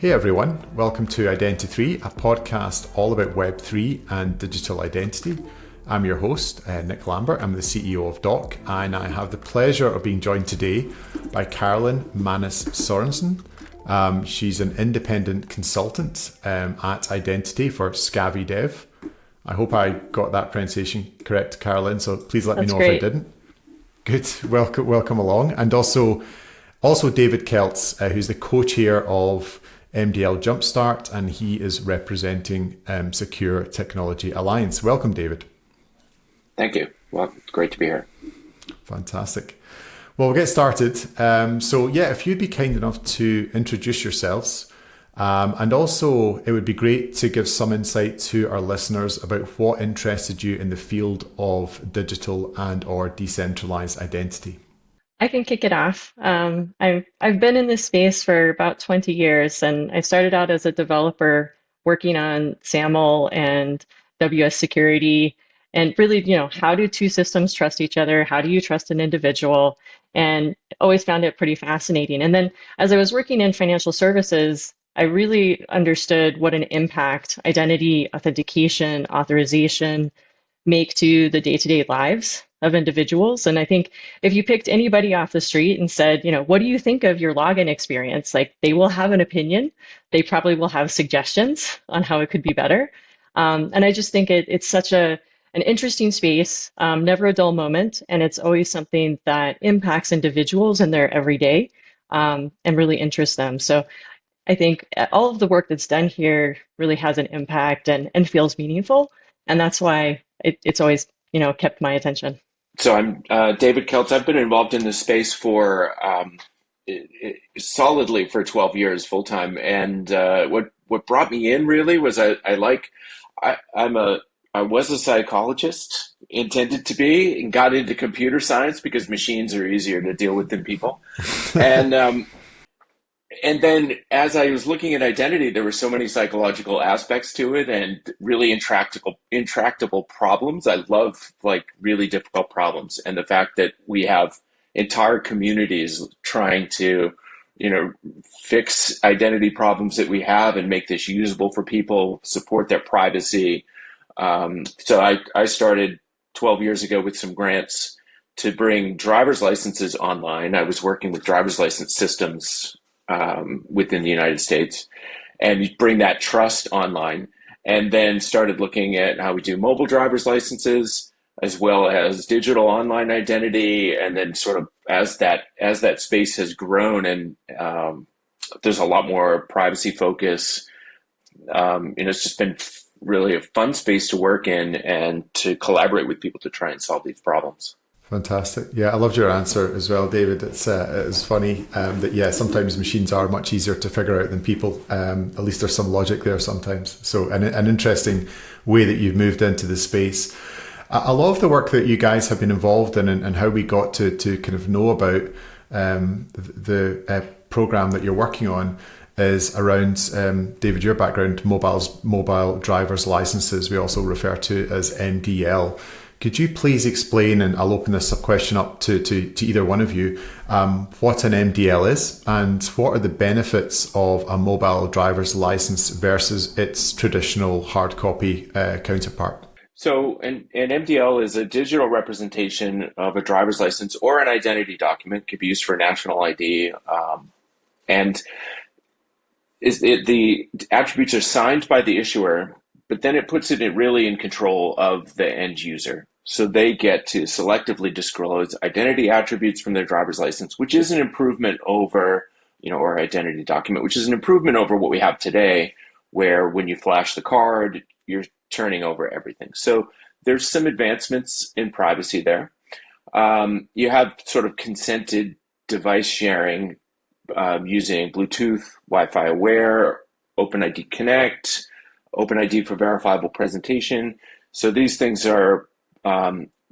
Hey everyone, welcome to Identity 3, a podcast all about Web3 and digital identity. I'm your host, Nick Lambert. I'm the CEO of Doc, and I have the pleasure of being joined today by Carolyn Sorensen. She's an independent consultant at Identity for Scavi Dev. I hope I got that pronunciation correct, Carolyn, so please let me know if I didn't. Good, welcome along. And also David Kelts, who's the co-chair of mDL Jumpstart, and he is representing Secure Technology Alliance. Welcome, David. Thank you. Well, it's great to be here. Fantastic. Well, we'll get started. If you'd be kind enough to introduce yourselves, and also it would be great to give some insight to our listeners about what interested you in the field of digital and or decentralized identity. I can kick it off. I've been in this space for about 20 years, and I started out as a developer working on SAML and WS security, and really, how do two systems trust each other? How do you trust an individual? And always found it pretty fascinating. And then as I was working in financial services, I really understood what an impact identity, authentication, authorization make to the day-to-day lives of individuals. And I think if you picked anybody off the street and said, what do you think of your login experience? Like, they will have an opinion. They probably will have suggestions on how it could be better. And I just think it's such an interesting space, never a dull moment. And it's always something that impacts individuals in their everyday and really interests them. So I think all of the work that's done here really has an impact and feels meaningful. And that's why it's always, kept my attention. So I'm David Kelts. I've been involved in this space for solidly for 12 years full time. And what brought me in really was I was a psychologist, intended to be, and got into computer science because machines are easier to deal with than people. And then as I was looking at identity, there were so many psychological aspects to it and really intractable problems. I love really difficult problems. And the fact that we have entire communities trying to, fix identity problems that we have and make this usable for people, support their privacy. So I started 12 years ago with some grants to bring driver's licenses online. I was working with driver's license systems within the United States, and bring that trust online, and then started looking at how we do mobile driver's licenses as well as digital online identity. And then sort of as that space has grown and there's a lot more privacy focus, it's just been really a fun space to work in and to collaborate with people to try and solve these problems. Fantastic. Yeah, I loved your answer as well, David. It's funny that sometimes machines are much easier to figure out than people. At least there's some logic there sometimes. So an interesting way that you've moved into the space. I love the work that you guys have been involved in and how we got to kind of know about the program that you're working on is around, David, your background, mobile driver's licenses, we also refer to as mDL. Could you please explain, and I'll open this question up to either one of you, what an mDL is and what are the benefits of a mobile driver's license versus its traditional hard copy counterpart? So an mDL is a digital representation of a driver's license or an identity document. It could be used for national ID. The attributes are signed by the issuer, but then it puts it really in control of the end user. So they get to selectively disclose identity attributes from their driver's license, which is an improvement over, or identity document, which is an improvement over what we have today, where when you flash the card, you're turning over everything. So there's some advancements in privacy there. You have sort of consented device sharing using Bluetooth, Wi-Fi Aware, OpenID Connect, OpenID for verifiable presentation. So these things are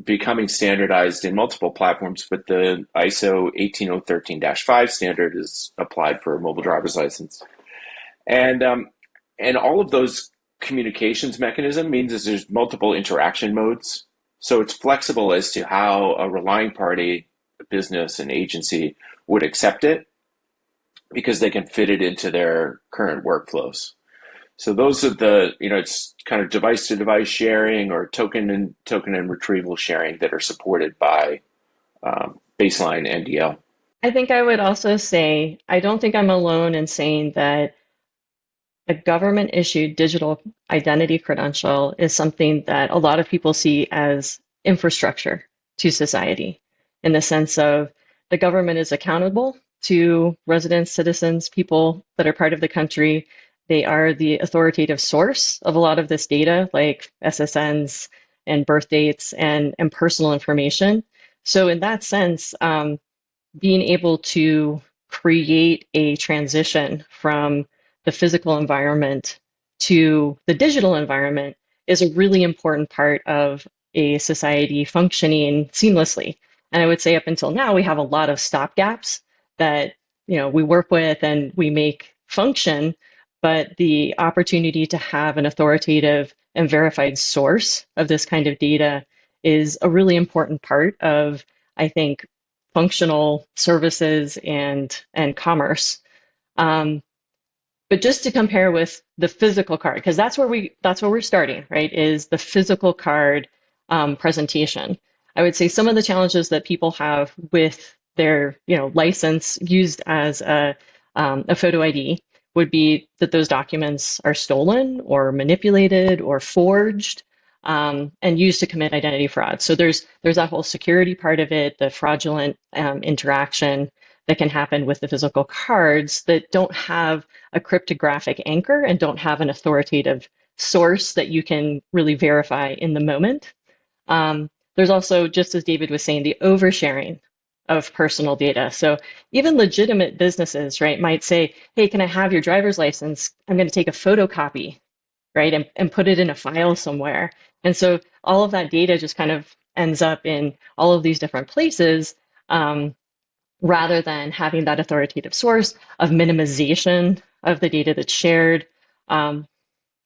becoming standardized in multiple platforms, but the ISO 18013-5 standard is applied for a mobile driver's license. And all of those communications mechanism means that there's multiple interaction modes. So it's flexible as to how a relying party, a business, an agency would accept it. because they can fit it into their current workflows. So those are it's kind of device to device sharing or token and retrieval sharing that are supported by baseline mDL. I think I would also say I don't think I'm alone in saying that a government issued digital identity credential is something that a lot of people see as infrastructure to society, in the sense of the government is accountable to residents, citizens, people that are part of the country. They are the authoritative source of a lot of this data, like SSNs and birth dates and personal information. So, in that sense, being able to create a transition from the physical environment to the digital environment is a really important part of a society functioning seamlessly. And I would say up until now, we have a lot of stopgaps that we work with and we make function, but the opportunity to have an authoritative and verified source of this kind of data is a really important part of, I think, functional services and commerce. Um, but just to compare with the physical card, because that's where we're starting, right? Is the physical card presentation. I would say some of the challenges that people have with their license used as a photo ID would be that those documents are stolen or manipulated or forged and used to commit identity fraud. So there's that whole security part of it, the fraudulent interaction that can happen with the physical cards that don't have a cryptographic anchor and don't have an authoritative source that you can really verify in the moment. There's also, just as David was saying, the oversharing of personal data. So even legitimate businesses, right, might say, hey, can I have your driver's license? I'm going to take a photocopy, right, and put it in a file somewhere. And so all of that data just kind of ends up in all of these different places. Rather than having that authoritative source of minimization of the data that's shared. And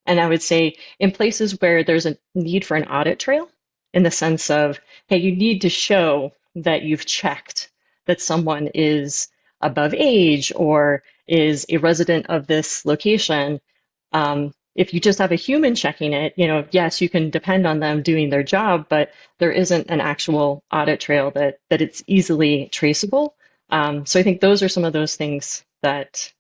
I would say in places where there's a need for an audit trail, in the sense of, hey, you need to show that you've checked that someone is above age or is a resident of this location. If you just have a human checking it, yes, you can depend on them doing their job, but there isn't an actual audit trail that it's easily traceable. So I think those are some of those things that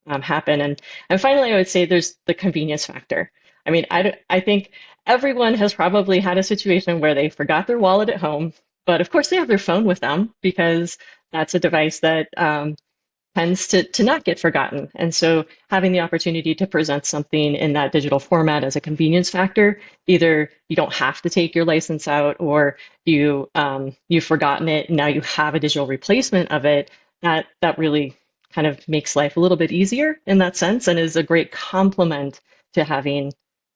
happen. And finally, I would say there's the convenience factor. I mean, I think everyone has probably had a situation where they forgot their wallet at home, but of course they have their phone with them because that's a device that tends to not get forgotten. And so having the opportunity to present something in that digital format as a convenience factor, either you don't have to take your license out or you've forgotten it and now you have a digital replacement of it, that really kind of makes life a little bit easier in that sense and is a great complement to having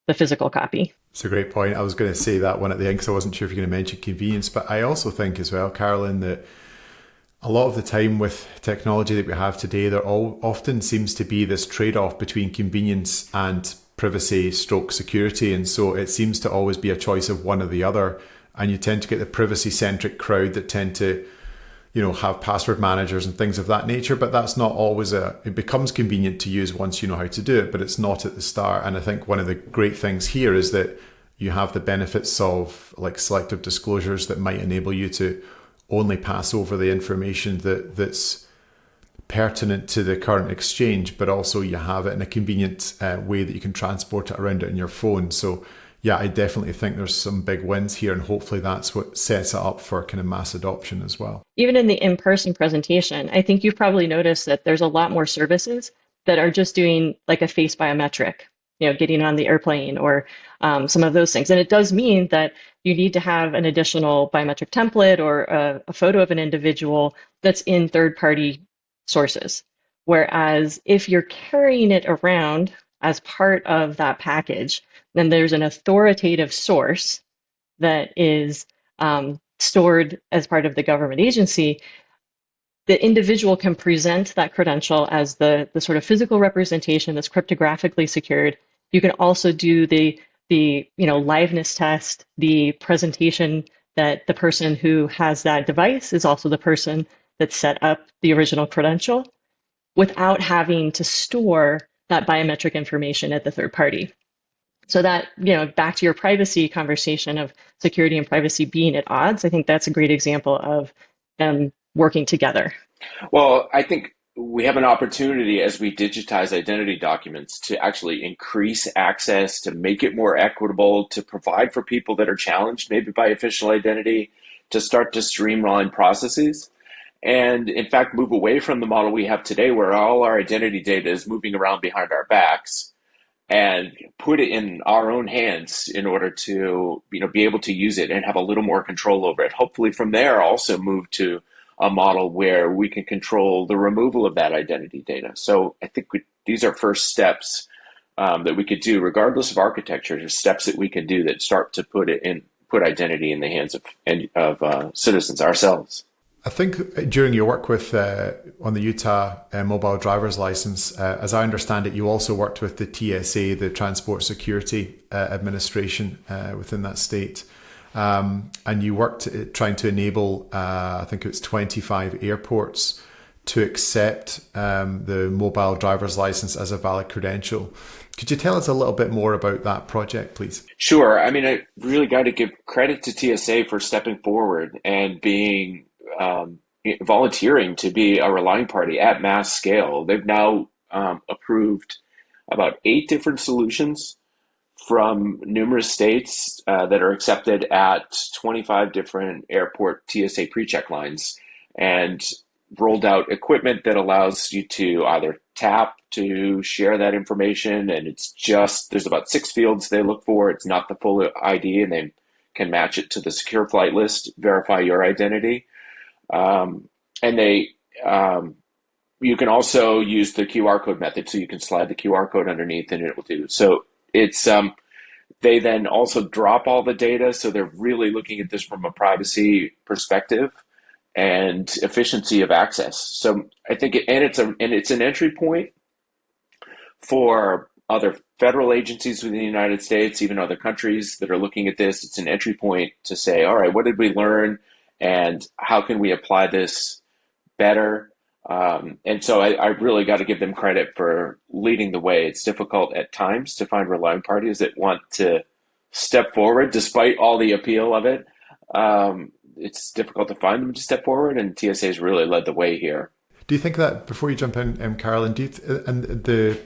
the physical copy. It's a great point. I was going to say that one at the end because I wasn't sure if you're going to mention convenience, but I also think as well, Carolyn, that a lot of the time with technology that we have today, there often seems to be this trade-off between convenience and privacy stroke security. And so it seems to always be a choice of one or the other. And you tend to get the privacy-centric crowd that tend to, have password managers and things of that nature. But that's not always it becomes convenient to use once you know how to do it, but it's not at the start. And I think one of the great things here is that you have the benefits of like selective disclosures that might enable you to only pass over the information that's pertinent to the current exchange, but also you have it in a convenient way that you can transport it around it in your phone. So yeah, I definitely think there's some big wins here, and hopefully that's what sets it up for kind of mass adoption as well. Even in the in-person presentation, I think you've probably noticed that there's a lot more services that are just doing like a face biometric, getting on the airplane or some of those things. And it does mean that you need to have an additional biometric template or a photo of an individual that's in third-party sources. Whereas if you're carrying it around as part of that package, then there's an authoritative source that is stored as part of the government agency. The individual can present that credential as the sort of physical representation that's cryptographically secured. You can also do the liveness test, the presentation that the person who has that device is also the person that set up the original credential. without having to store that biometric information at the third party. So that, back to your privacy conversation of security and privacy being at odds, I think that's a great example of them working together. Well, I think we have an opportunity as we digitize identity documents to actually increase access, to make it more equitable, to provide for people that are challenged maybe by official identity, to start to streamline processes. And in fact, move away from the model we have today where all our identity data is moving around behind our backs and put it in our own hands in order to be able to use it and have a little more control over it. Hopefully from there also move to a model where we can control the removal of that identity data. So I think these are first steps that we could do regardless of architecture. There's steps that we can do that start to put identity in the hands of citizens ourselves. I think during your work with on the Utah mobile driver's license, as I understand it, you also worked with the TSA, the Transport Security Administration within that state. And you worked trying to enable, I think it's 25 airports to accept the mobile driver's license as a valid credential. Could you tell us a little bit more about that project, please? Sure. I mean, I really got to give credit to TSA for stepping forward and being volunteering to be a relying party at mass scale. They've now approved about 8 different solutions from numerous states that are accepted at 25 different airport TSA pre-check lines, and rolled out equipment that allows you to either tap to share that information, and there's about 6 fields they look for. It's not the full ID, and they can match it to the secure flight list, verify your identity. And you can also use the QR code method, so you can slide the QR code underneath and it will do. So it's, they then also drop all the data. So they're really looking at this from a privacy perspective and efficiency of access. So I think, it's an entry point for other federal agencies within the United States, even other countries that are looking at this. It's an entry point to say, all right, what did we learn? And how can we apply this better? And so I really got to give them credit for leading the way. It's difficult at times to find relying parties that want to step forward despite all the appeal of it. It's difficult to find them to step forward, and TSA has really led the way here. Do you think that, before you jump in, Carolyn, and the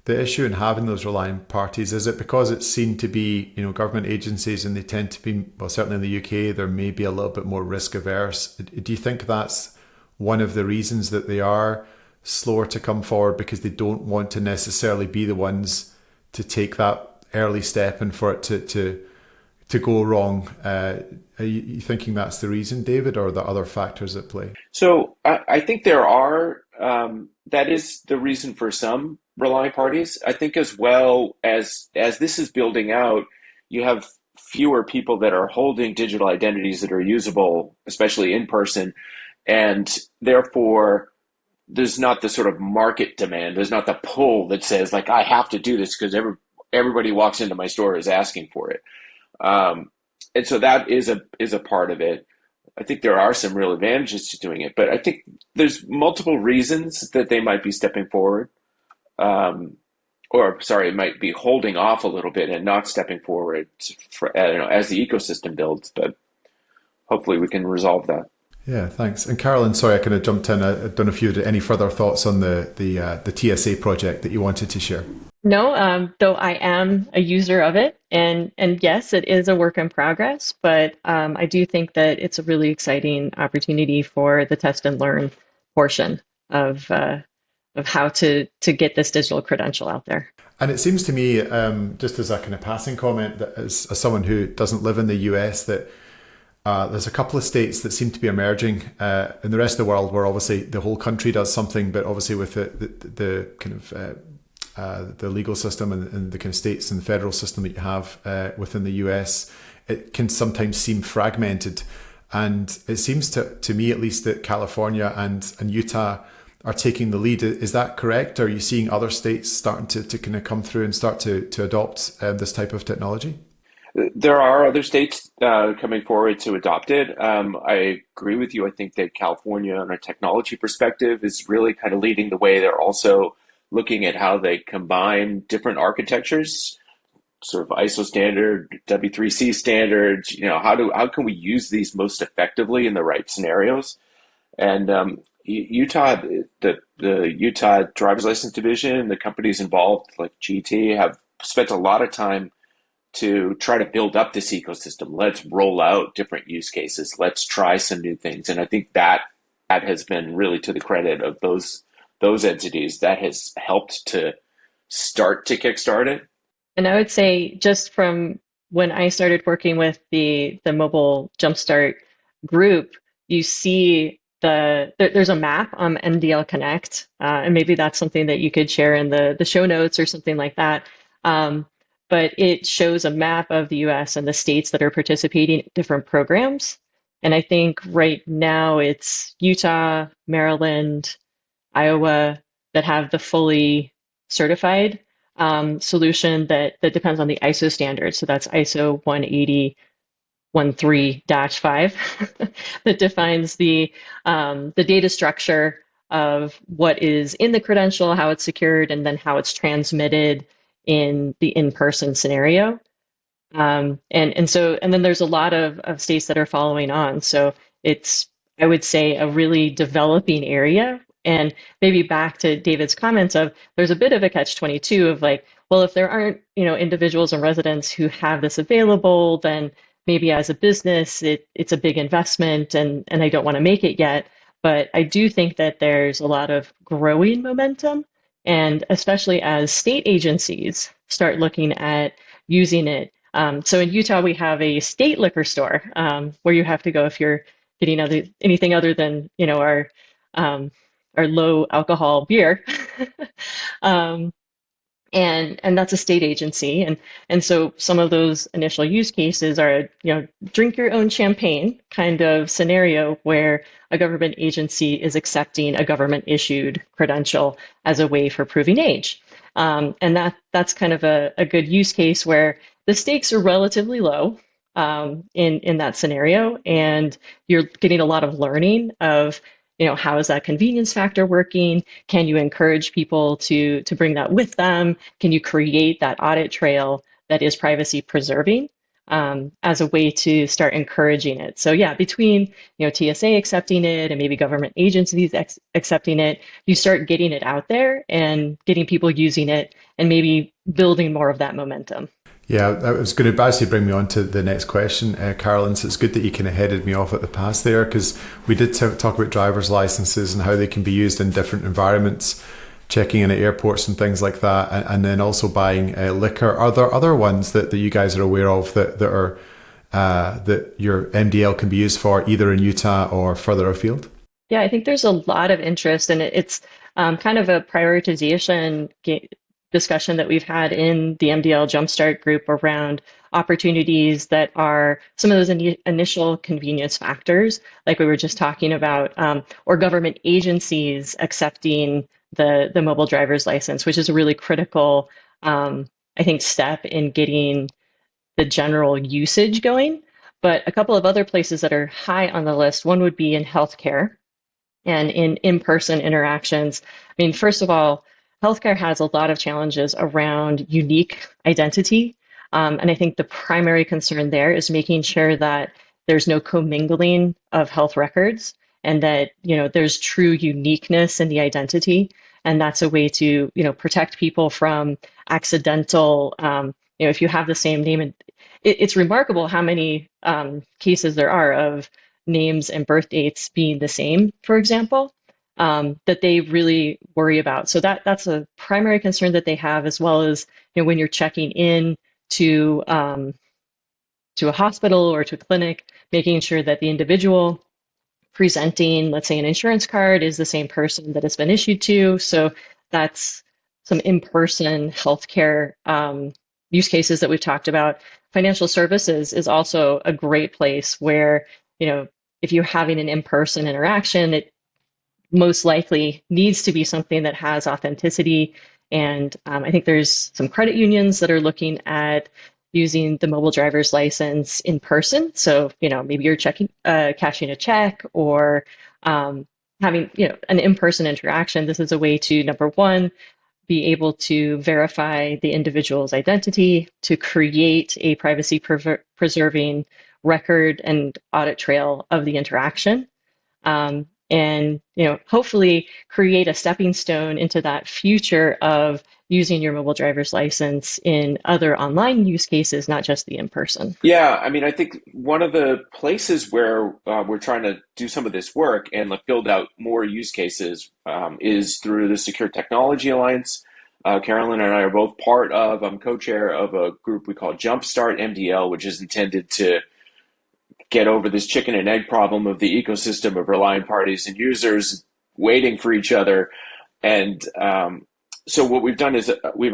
issue in having those relying parties, is it because it's seen to be, government agencies, and they tend to be, well, certainly in the UK, there may be a little bit more risk averse. Do you think that's one of the reasons that they are slower to come forward, because they don't want to necessarily be the ones to take that early step and for it to go wrong? Are you thinking that's the reason, David, or are there other factors at play? So I think there are, that is the reason for some relying parties. I think as well as this is building out, you have fewer people that are holding digital identities that are usable, especially in person. And therefore, there's not the sort of market demand. There's not the pull that says, like, I have to do this because everybody walks into my store is asking for it. And so that is a part of it. I think there are some real advantages to doing it, but I think there's multiple reasons that they might be stepping forward. Might be holding off a little bit and not stepping forward as the ecosystem builds, but hopefully we can resolve that. Yeah, thanks. And Carolyn, sorry, I kind of jumped in. I don't know if you had any further thoughts on the TSA project that you wanted to share. No, though I am a user of it, and yes, it is a work in progress, but I do think that it's a really exciting opportunity for the test and learn portion of how to get this digital credential out there. And it seems to me, just as a kind of passing comment, that as someone who doesn't live in the US, that there's a couple of states that seem to be emerging in the rest of the world, where obviously the whole country does something, but obviously with the kind of the legal system and the kind of states and federal system that you have within the US, it can sometimes seem fragmented. And it seems to me, at least, that California and Utah are taking the lead. Is that correct? Are you seeing other states starting to kind of come through and start to adopt this type of technology? There are other states coming forward to adopt it. I agree with you. I think that California, on a technology perspective, is really kind of leading the way. They're also looking at how they combine different architectures, sort of ISO standard, W3C standards. How can we use these most effectively in the right scenarios? And Utah, the Utah driver's license division, the companies involved, like GT, have spent a lot of time to try to build up this ecosystem. Let's roll out different use cases. Let's try some new things. And I think that has been really to the credit of those entities. That has helped to start to kickstart it. And I would say just from when I started working with the mobile jumpstart group, you see there's a map on mDL Connect, and maybe that's something that you could share in the show notes or something like that. But it shows a map of the US and the states that are participating in different programs. And I think right now it's Utah, Maryland, Iowa that have the fully certified solution that depends on the ISO standard. So that's ISO 18013-5 that defines the data structure of what is in the credential, how it's secured, and then how it's transmitted in the in-person scenario. And then there's a lot of states that are following on. So it's, I would say, a really developing area. And maybe back to David's comments of there's a bit of a catch-22 of like, well, if there aren't, individuals and residents who have this available, then maybe as a business, it's a big investment and I don't want to make it yet. But I do think that there's a lot of growing momentum. And especially as state agencies start looking at using it. So in Utah, we have a state liquor store where you have to go if you're getting anything other than our low alcohol beer. um, and that's a state agency, and so some of those initial use cases are drink your own champagne kind of scenario where a government agency is accepting a government issued credential as a way for proving age. And that's kind of a good use case where the stakes are relatively low in that scenario, and you're getting a lot of learning of how is that convenience factor working? Can you encourage people to bring that with them? Can you create that audit trail that is privacy preserving as a way to start encouraging it? So yeah, between TSA accepting it and maybe government agencies accepting it, you start getting it out there and getting people using it and maybe building more of that momentum. Yeah, that was going to basically bring me on to the next question, Carolyn. So it's good that you kind of headed me off at the pass there, because we did talk about driver's licenses and how they can be used in different environments, checking in at airports and things like that, and then also buying liquor. Are there other ones that you guys are aware of that are that your mDL can be used for, either in Utah or further afield? Yeah, I think there's a lot of interest, and it's kind of a prioritization discussion that we've had in the mDL Jumpstart group around opportunities that are some of those initial convenience factors, like we were just talking about, or government agencies accepting the mobile driver's license, which is a really critical, I think, step in getting the general usage going. But a couple of other places that are high on the list, one would be in healthcare and in in-person interactions. I mean, first of all, healthcare has a lot of challenges around unique identity. And I think the primary concern there is making sure that there's no commingling of health records and that, there's true uniqueness in the identity. And that's a way to, protect people from accidental, if you have the same name. And it's remarkable how many cases there are of names and birth dates being the same, for example. That they really worry about. So that's a primary concern that they have, as well as when you're checking in to a hospital or to a clinic, making sure that the individual presenting, let's say, an insurance card is the same person that it's been issued to. So that's some in-person healthcare use cases that we've talked about. Financial services is also a great place where, if you're having an in-person interaction, it most likely needs to be something that has authenticity. And I think there's some credit unions that are looking at using the mobile driver's license in person. So, maybe you're cashing a check or having, an in-person interaction. This is a way to, number one, be able to verify the individual's identity, to create a privacy preserving record and audit trail of the interaction, and hopefully create a stepping stone into that future of using your mobile driver's license in other online use cases, not just the in-person. Yeah, I mean, I think one of the places where we're trying to do some of this work and like build out more use cases is through the Secure Technology Alliance. Carolyn and I are both part of, I'm co-chair of a group we call Jumpstart mDL, which is intended to get over this chicken and egg problem of the ecosystem of relying parties and users waiting for each other. And so what we've done is we've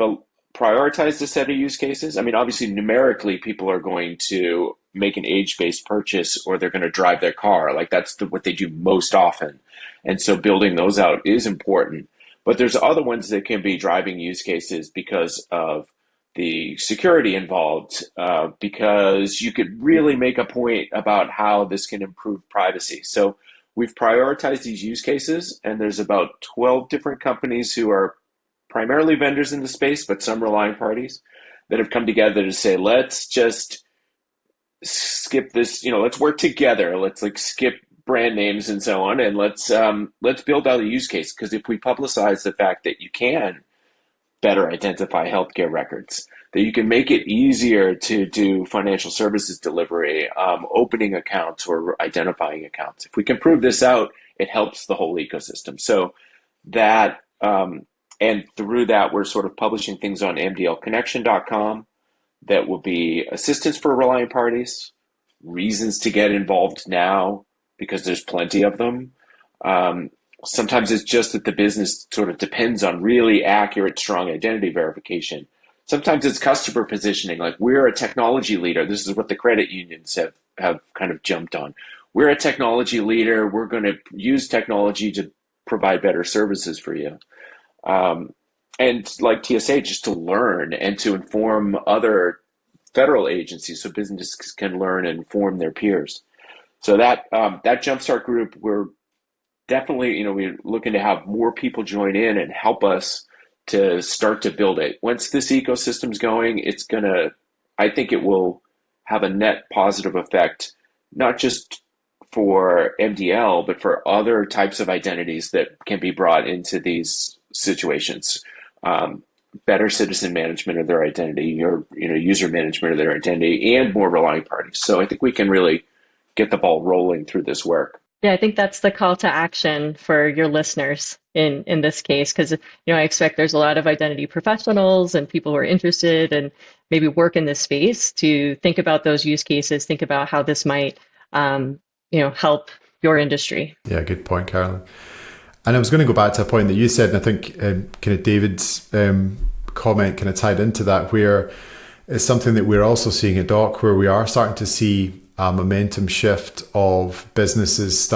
prioritized a set of use cases. I mean, obviously, numerically, people are going to make an age-based purchase or they're going to drive their car. Like that's what they do most often. And so building those out is important. But there's other ones that can be driving use cases because of the security involved, because you could really make a point about how this can improve privacy. So we've prioritized these use cases, and there's about 12 different companies who are primarily vendors in the space, but some relying parties that have come together to say, let's just skip this, let's work together. Let's like skip brand names and so on, and let's build out a use case. Because if we publicize the fact that you can better identify healthcare records, that you can make it easier to do financial services delivery, opening accounts or identifying accounts. If we can prove this out, it helps the whole ecosystem. So that, and through that, we're sort of publishing things on mdlconnection.com that will be assistance for relying parties, reasons to get involved now, because there's plenty of them. Sometimes it's just that the business sort of depends on really accurate, strong identity verification. Sometimes it's customer positioning, like we're a technology leader. This is what the credit unions have kind of jumped on. We're a technology leader. We're going to use technology to provide better services for you. And like TSA, just to learn and to inform other federal agencies so businesses can learn and inform their peers. So that Jumpstart group, we're definitely, we're looking to have more people join in and help us to start to build it. Once this ecosystem's going, I think it will have a net positive effect, not just for mDL, but for other types of identities that can be brought into these situations. Better citizen management of their identity, or user management of their identity, and more relying parties. So I think we can really get the ball rolling through this work. Yeah, I think that's the call to action for your listeners in this case, because I expect there's a lot of identity professionals and people who are interested and maybe work in this space to think about those use cases, think about how this might help your industry. Yeah, good point, Carolyn. And I was going to go back to a point that you said, and I think kind of David's comment kind of tied into that, where it's something that we're also seeing at Doc, where we are starting to see a momentum shift of businesses,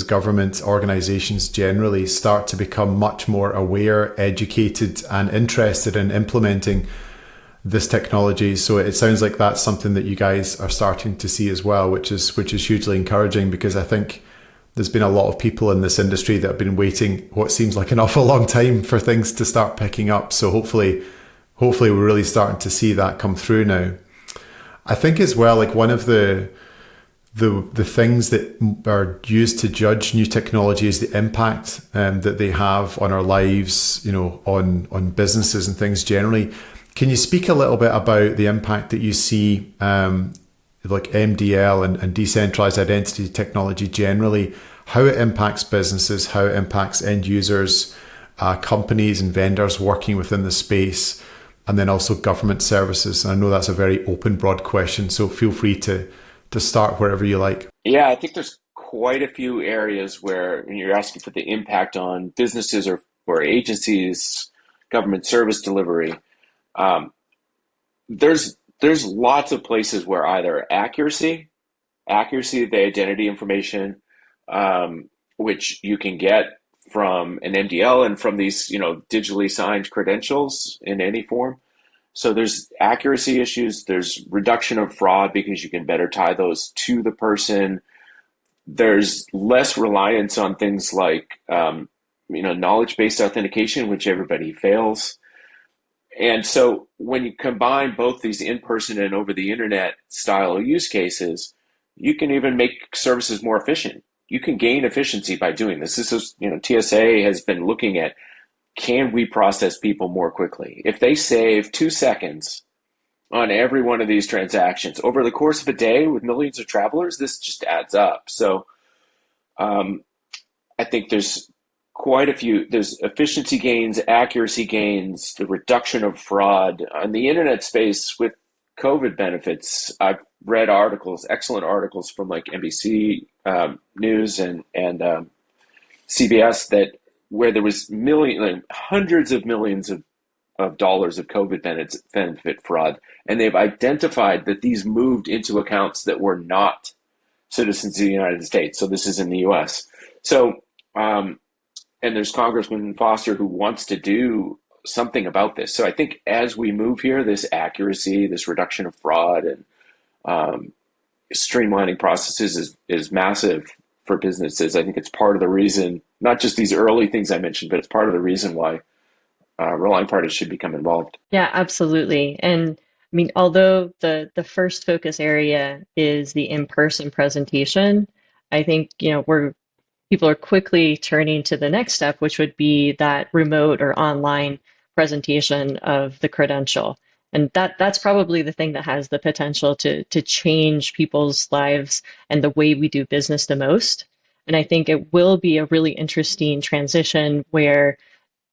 government, organizations generally start to become much more aware, educated, and interested in implementing this technology. So it sounds like that's something that you guys are starting to see as well, which is hugely encouraging, because I think there's been a lot of people in this industry that have been waiting what seems like an awful long time for things to start picking up. So hopefully we're really starting to see that come through now. I think as well, like one of the things that are used to judge new technology is the impact that they have on our lives, on businesses and things generally. Can you speak a little bit about the impact that you see like mDL and decentralized identity technology generally, how it impacts businesses, how it impacts end users, companies and vendors working within the space, and then also government services? And I know that's a very open, broad question, so feel free to start wherever you like. Yeah, I think there's quite a few areas where you're asking for the impact on businesses or agencies, government service delivery. There's lots of places where either accuracy of the identity information, which you can get from an mDL and from these, digitally signed credentials in any form, So there's accuracy issues, there's reduction of fraud because you can better tie those to the person. There's less reliance on things like knowledge-based authentication, which everybody fails. And so when you combine both these in-person and over the internet style use cases, you can even make services more efficient. You can gain efficiency by doing this. This is, TSA has been looking at, can we process people more quickly? If they save 2 seconds on every one of these transactions over the course of a day with millions of travelers, this just adds up. So I think there's there's efficiency gains, accuracy gains, the reduction of fraud. On the internet space with COVID benefits, I've read articles, excellent articles from like NBC News and CBS where there was hundreds of millions of dollars of COVID benefit fraud. And they've identified that these moved into accounts that were not citizens of the United States. So this is in the US. So, and there's Congressman Foster who wants to do something about this. So I think as we move here, this accuracy, this reduction of fraud and streamlining processes is massive for businesses. I think it's part of the reason, not just these early things I mentioned, but it's part of the reason why relying parties should become involved. Yeah, absolutely. And I mean, although the first focus area is the in-person presentation, I think, people are quickly turning to the next step, which would be that remote or online presentation of the credential. And that's probably the thing that has the potential to change people's lives and the way we do business the most. And I think it will be a really interesting transition where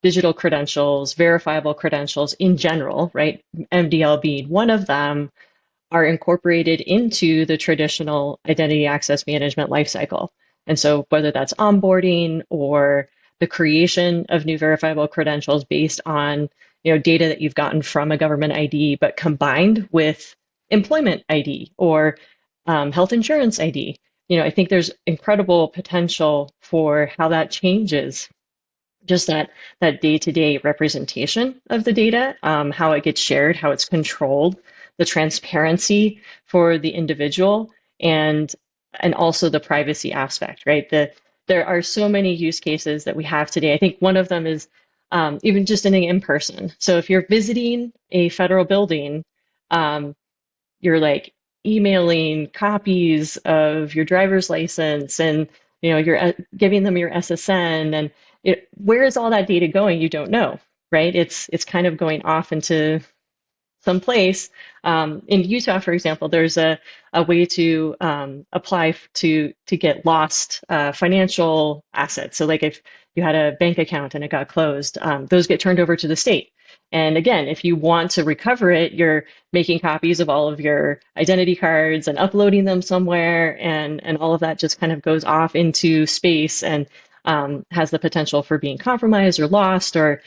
digital credentials, verifiable credentials in general, right, mDL being one of them, are incorporated into the traditional identity access management lifecycle. And so whether that's onboarding or the creation of new verifiable credentials based on data that you've gotten from a government ID, but combined with employment ID or health insurance ID, I think there's incredible potential for how that changes just that day-to-day representation of the data, how it gets shared, how it's controlled, the transparency for the individual, and also the privacy aspect, right? There are so many use cases that we have today. I think one of them is even just in person. So if you're visiting a federal building, you're like emailing copies of your driver's license and you're giving them your SSN, and where is all that data going? You don't know, right? It's kind of going off into someplace. In Utah, for example, there's a way to apply to get lost financial assets. So like if you had a bank account and it got closed, those get turned over to the state. And again, if you want to recover it, you're making copies of all of your identity cards and uploading them somewhere, and all of that just kind of goes off into space and has the potential for being compromised or lost, or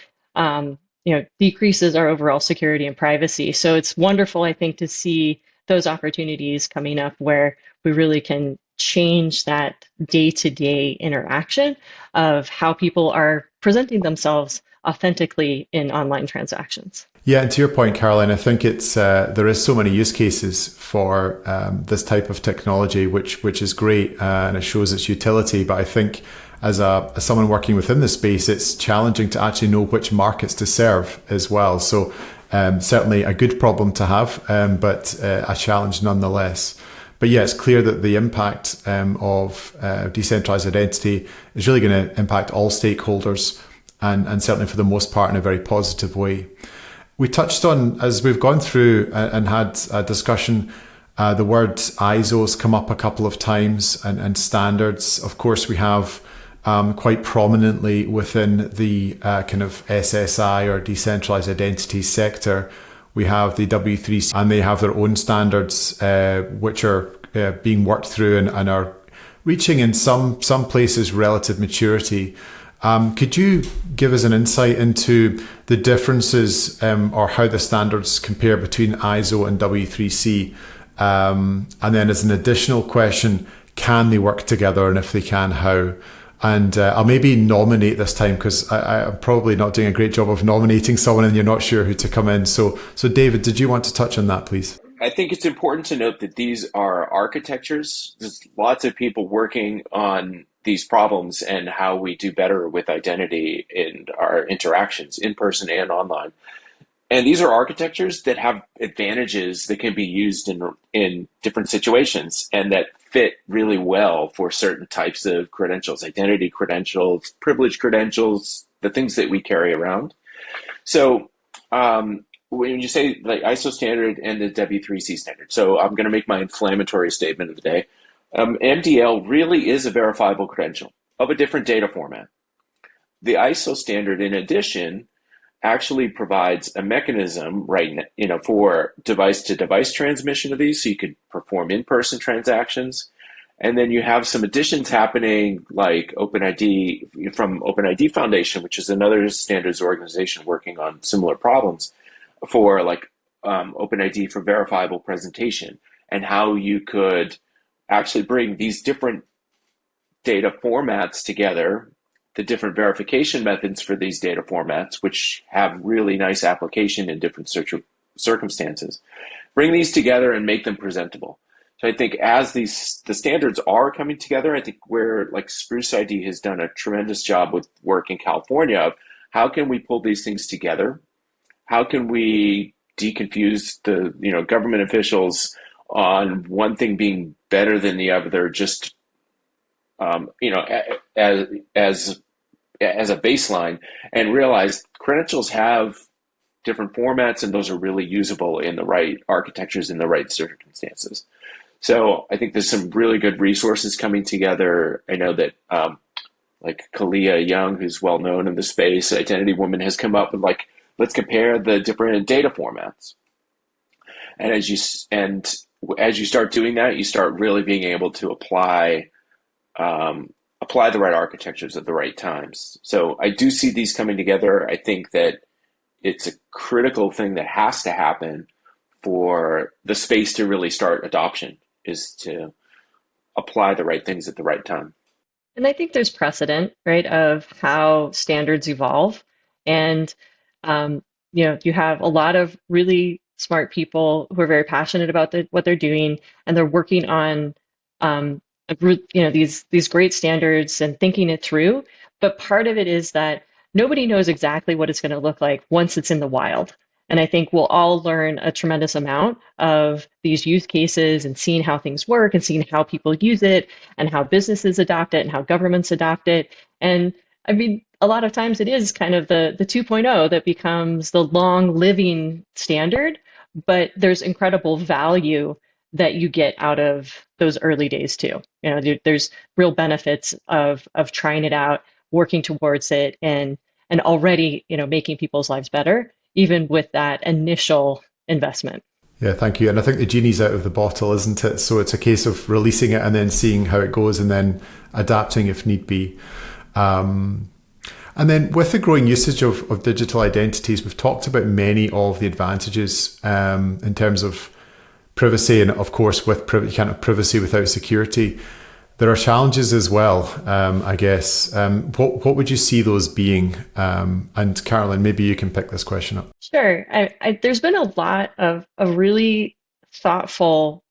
decreases our overall security and privacy. So it's wonderful, I think, to see those opportunities coming up where we really can change that day-to-day interaction of how people are presenting themselves authentically in online transactions. Yeah, and to your point, Caroline, I think it's there is so many use cases for this type of technology, which is great, and it shows its utility. But I think as someone working within the space, it's challenging to actually know which markets to serve as well. So certainly a good problem to have, but a challenge nonetheless. But yeah, it's clear that the impact of decentralized identity is really going to impact all stakeholders, and certainly for the most part in a very positive way. We touched on, as we've gone through and had a discussion, the word ISOs come up a couple of times, and standards. Of course, we have quite prominently within the kind of SSI or decentralized identity sector, we have the W3C, and they have their own standards which are being worked through and are reaching in some places relative maturity. Could you give us an insight into the differences or how the standards compare between ISO and W3C? And then as an additional question, can they work together? And if they can, how? And I'll maybe nominate this time because I'm probably not doing a great job of nominating someone and you're not sure who to come in. So David, did you want to touch on that, please? I think it's important to note that these are architectures. There's lots of people working on these problems and how we do better with identity in our interactions, in person and online. And these are architectures that have advantages that can be used in different situations and that fit really well for certain types of credentials, identity credentials, privilege credentials, the things that we carry around. So when you say like ISO standard and the W3C standard, so I'm going to make my inflammatory statement of the day. mDL really is a verifiable credential of a different data format. The ISO standard, in addition, actually provides a mechanism, right, for device-to-device transmission of these, so you can perform in-person transactions. And then you have some additions happening, like OpenID from OpenID Foundation, which is another standards organization working on similar problems for like OpenID for verifiable presentation, and how you could actually bring these different data formats together, the different verification methods for these data formats, which have really nice application in different circumstances. Bring these together and make them presentable. So I think as the standards are coming together, I think where like Spruce ID has done a tremendous job with work in California of how can we pull these things together? How can we deconfuse the government officials on one thing being better than the other, just as a baseline, and realize credentials have different formats and those are really usable in the right architectures in the right circumstances. So I think there's some really good resources coming together. I know that like Kalia Young, who's well known in the space, Identity Woman, has come up with like, let's compare the different data formats. And as you start doing that, you start really being able to apply the right architectures at the right times. So I do see these coming together. I think that it's a critical thing that has to happen for the space to really start adoption, is to apply the right things at the right time. And I think there's precedent, right, of how standards evolve. And, you have a lot of really smart people who are very passionate about what they're doing, and they're working on, these great standards and thinking it through. But part of it is that nobody knows exactly what it's going to look like once it's in the wild. And I think we'll all learn a tremendous amount of these use cases and seeing how things work and seeing how people use it and how businesses adopt it and how governments adopt it. And I mean, a lot of times it is kind of the 2.0 that becomes the long living standard, but there's incredible value that you get out of those early days too. There's real benefits of trying it out, working towards it, and already, making people's lives better, even with that initial investment. Yeah, thank you. And I think the genie's out of the bottle, isn't it? So it's a case of releasing it and then seeing how it goes and then adapting if need be. And then with the growing usage of digital identities, we've talked about many of the advantages in terms of privacy, and of course with you can't have privacy without security. There are challenges as well, I guess. What would you see those being? And Carolyn, maybe you can pick this question up. Sure. There's been a lot of really thoughtful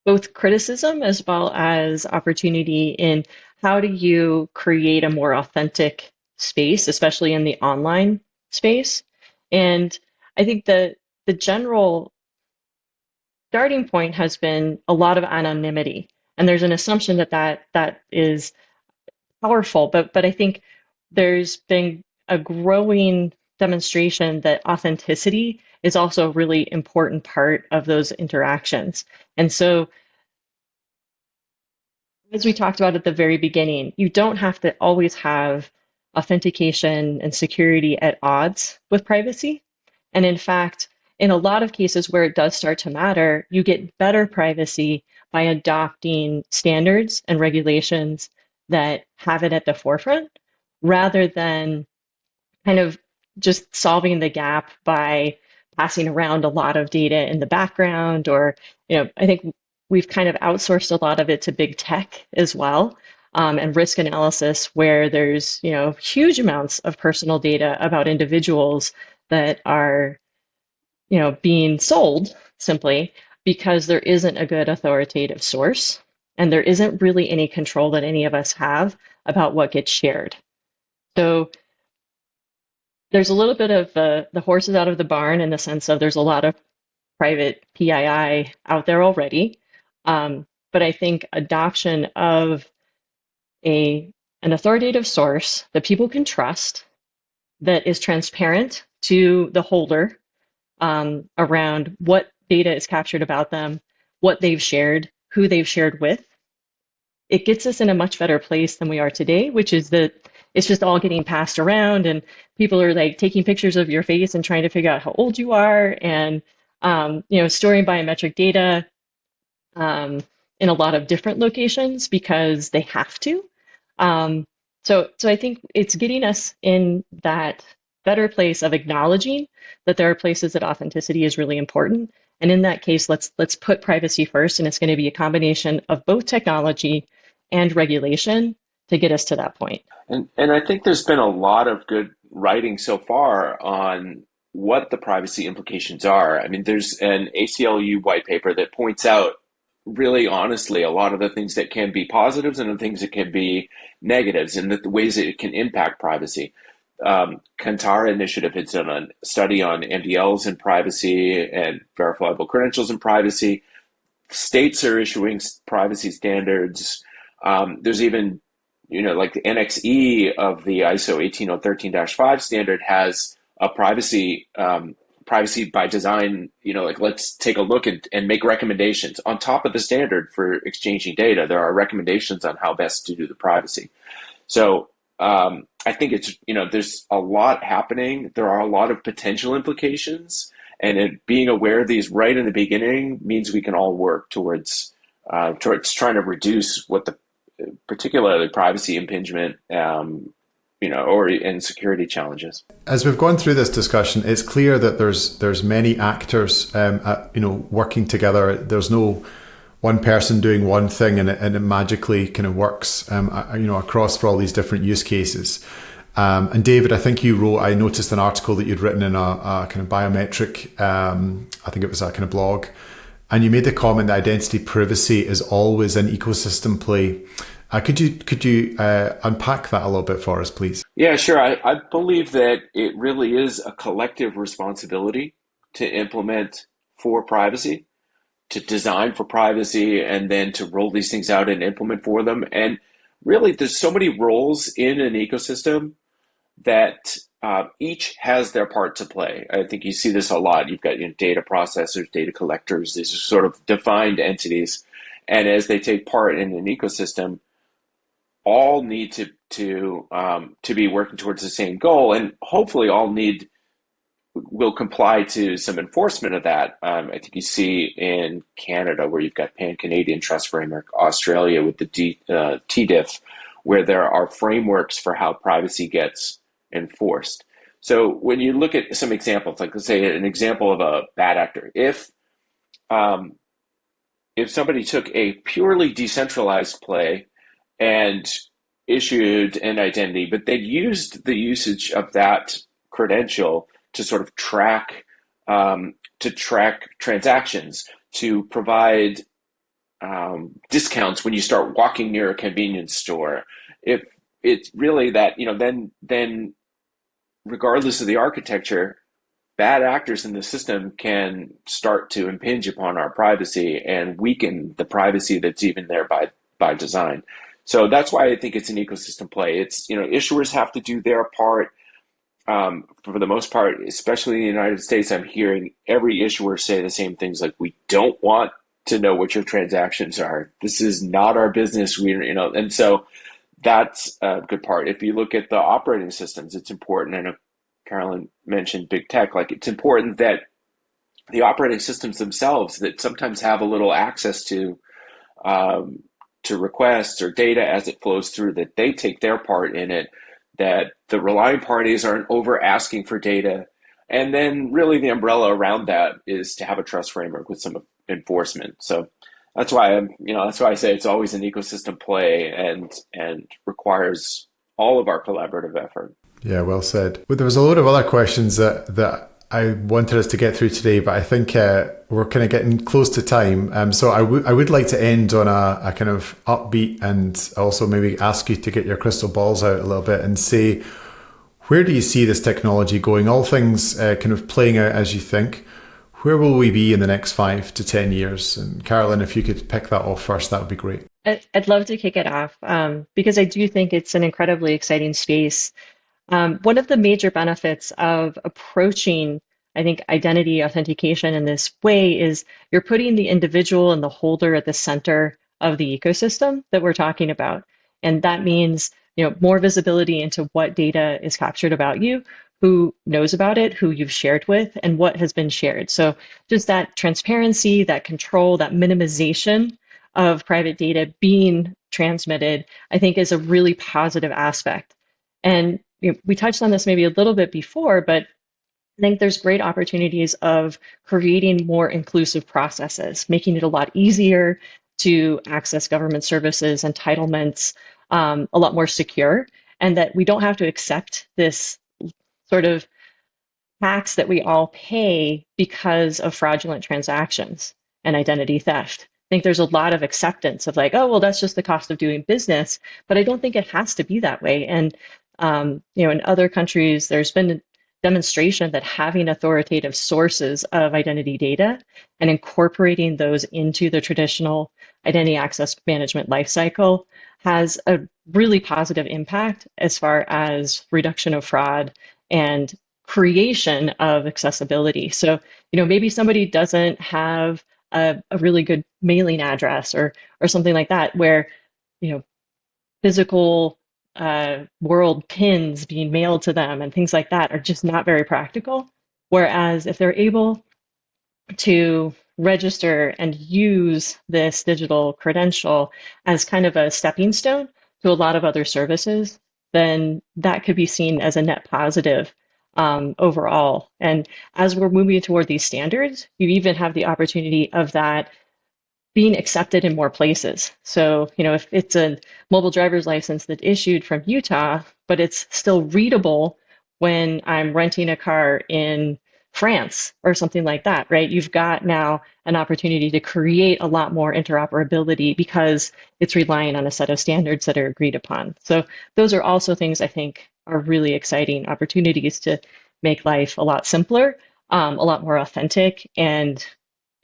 both criticism as well as opportunity in how do you create a more authentic space, especially in the online space. And I think the general starting point has been a lot of anonymity. And there's an assumption that is powerful, but I think there's been a growing demonstration that authenticity is also a really important part of those interactions. And so, as we talked about at the very beginning, you don't have to always have authentication and security at odds with privacy. And in fact, in a lot of cases where it does start to matter, you get better privacy by adopting standards and regulations that have it at the forefront rather than kind of just solving the gap by passing around a lot of data in the background. Or, I think we've kind of outsourced a lot of it to big tech as well. and risk analysis where there's, huge amounts of personal data about individuals that are, being sold simply because there isn't a good authoritative source and there isn't really any control that any of us have about what gets shared. So there's a little bit of the horses out of the barn in the sense of there's a lot of private PII out there already. But I think adoption of an authoritative source that people can trust, that is transparent to the holder around what data is captured about them, what they've shared, who they've shared with, it gets us in a much better place than we are today, which is that it's just all getting passed around and people are like taking pictures of your face and trying to figure out how old you are and storing biometric data in a lot of different locations because they have to. So I think it's getting us in that better place of acknowledging that there are places that authenticity is really important. And in that case, let's put privacy first, and it's going to be a combination of both technology and regulation to get us to that point. And I think there's been a lot of good writing so far on what the privacy implications are. I mean, there's an ACLU white paper that points out really honestly a lot of the things that can be positives and the things that can be negatives and the ways that it can impact privacy. Kantara Initiative has done a study on mDLs and privacy and verifiable credentials and privacy. States are issuing privacy standards. There's even, like the NXE of the ISO 18013-5 standard has a privacy by design, like let's take a look and make recommendations on top of the standard for exchanging data. There are recommendations on how best to do the privacy. So I think it's, there's a lot happening. There are a lot of potential implications, and being aware of these right in the beginning means we can all work towards trying to reduce what the particularly privacy impingement, and security challenges. As we've gone through this discussion, it's clear that there's many actors, working together. There's no one person doing one thing and it magically kind of works, across for all these different use cases. And David, I think I noticed an article that you'd written in a kind of biometric, I think it was a kind of blog, and you made the comment that identity privacy is always an ecosystem play. Could you unpack that a little bit for us, please? Yeah, sure. I believe that it really is a collective responsibility to implement for privacy, to design for privacy, and then to roll these things out and implement for them. And really, there's so many roles in an ecosystem that each has their part to play. I think you see this a lot. You've got data processors, data collectors. These are sort of defined entities. And as they take part in an ecosystem, all need to be working towards the same goal, and hopefully all will comply to some enforcement of that. I think you see in Canada where you've got Pan-Canadian Trust Framework, Australia with the TDIF, where there are frameworks for how privacy gets enforced. So when you look at some examples, like let's say an example of a bad actor, if somebody took a purely decentralized play and issued an identity, but they used the usage of that credential to sort of track transactions, to provide discounts when you start walking near a convenience store. If it's really that, then regardless of the architecture, bad actors in the system can start to impinge upon our privacy and weaken the privacy that's even there by design. So that's why I think it's an ecosystem play. It's, issuers have to do their part. For the most part, especially in the United States, I'm hearing every issuer say the same things, like, we don't want to know what your transactions are. This is not our business. And so that's a good part. If you look at the operating systems, it's important. I know Carolyn mentioned big tech. Like, it's important that the operating systems themselves that sometimes have a little access to requests or data as it flows through, that they take their part in it, that the relying parties aren't over asking for data. And then really the umbrella around that is to have a trust framework with some enforcement. So that's why I say it's always an ecosystem play and requires all of our collaborative effort. Yeah, well said. But there was a load of other questions that I wanted us to get through today, but I think we're kind of getting close to time. So I would like to end on a kind of upbeat, and also maybe ask you to get your crystal balls out a little bit and say, where do you see this technology going? All things kind of playing out as you think. Where will we be in the next 5 to 10 years? And Carolyn, if you could pick that off first, that would be great. I'd love to kick it off because I do think it's an incredibly exciting space. One of the major benefits of approaching, I think, identity authentication in this way is you're putting the individual and the holder at the center of the ecosystem that we're talking about. And that means, more visibility into what data is captured about you, who knows about it, who you've shared with, and what has been shared. So just that transparency, that control, that minimization of private data being transmitted, I think is a really positive aspect. And we touched on this maybe a little bit before, but I think there's great opportunities of creating more inclusive processes, making it a lot easier to access government services, entitlements, a lot more secure, and that we don't have to accept this sort of tax that we all pay because of fraudulent transactions and identity theft. I think there's a lot of acceptance of like, oh, well, that's just the cost of doing business, but I don't think it has to be that way. And in other countries, there's been a demonstration that having authoritative sources of identity data and incorporating those into the traditional identity access management lifecycle has a really positive impact as far as reduction of fraud and creation of accessibility. So, maybe somebody doesn't have a really good mailing address or something like that, where, physical world pins being mailed to them and things like that are just not very practical. Whereas if they're able to register and use this digital credential as kind of a stepping stone to a lot of other services, then that could be seen as a net positive overall. And as we're moving toward these standards, you even have the opportunity of that being accepted in more places. So, if it's a mobile driver's license that's issued from Utah, but it's still readable when I'm renting a car in France or something like that, right? You've got now an opportunity to create a lot more interoperability because it's relying on a set of standards that are agreed upon. So those are also things I think are really exciting opportunities to make life a lot simpler, a lot more authentic and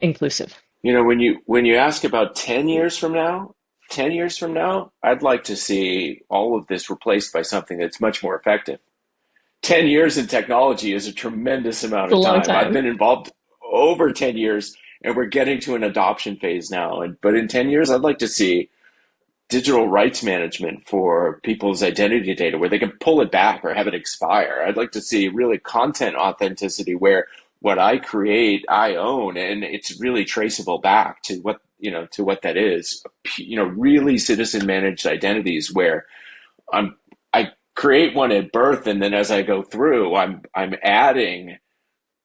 inclusive. When you ask about 10 years from now, I'd like to see all of this replaced by something that's much more effective. 10 years in technology is a tremendous amount It's a of long time. I've time. been involved over 10 years and we're getting to an adoption phase now. But in 10 years, I'd like to see digital rights management for people's identity data where they can pull it back or have it expire. I'd like to see really content authenticity where what I create, I own, and it's really traceable back to what that is. Really citizen managed identities where I create one at birth, and then as I go through, I'm adding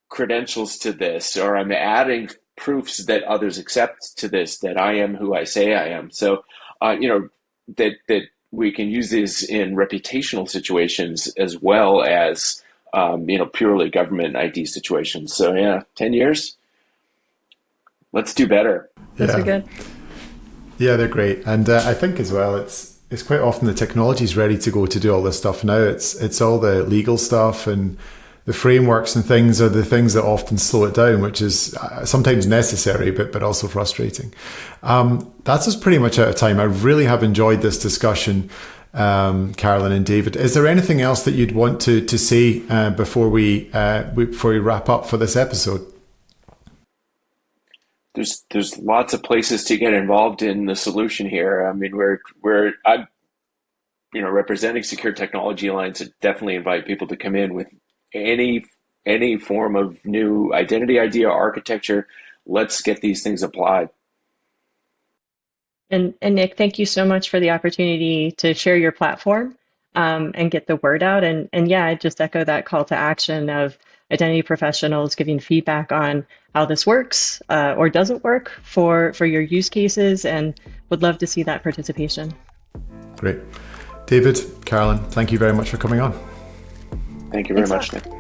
credentials to this, or I'm adding proofs that others accept to this, that I am who I say I am. So, that we can use these in reputational situations as well as purely government ID situations. So yeah, 10 years, let's do better. Those are Yeah, good. yeah, they're great, and I think as well, it's quite often the technology is ready to go to do all this stuff now. It's all the legal stuff and the frameworks and things are the things that often slow it down, which is sometimes necessary, but also frustrating. That's us pretty much out of time. I really have enjoyed this discussion, Carolyn and David. Is there anything else that you'd want to say before we wrap up for this episode? There's lots of places to get involved in the solution here. I mean, I'm representing Secure Technology Alliance. I definitely invite people to come in with any any form of new identity idea architecture. Let's get these things applied. And Nick, thank you so much for the opportunity to share your platform and get the word out. And yeah, I just echo that call to action of identity professionals giving feedback on how this works or doesn't work for your use cases, and would love to see that participation. Great. David, Carolyn, thank you very much for coming on. Thank you very Thanks much, Nick.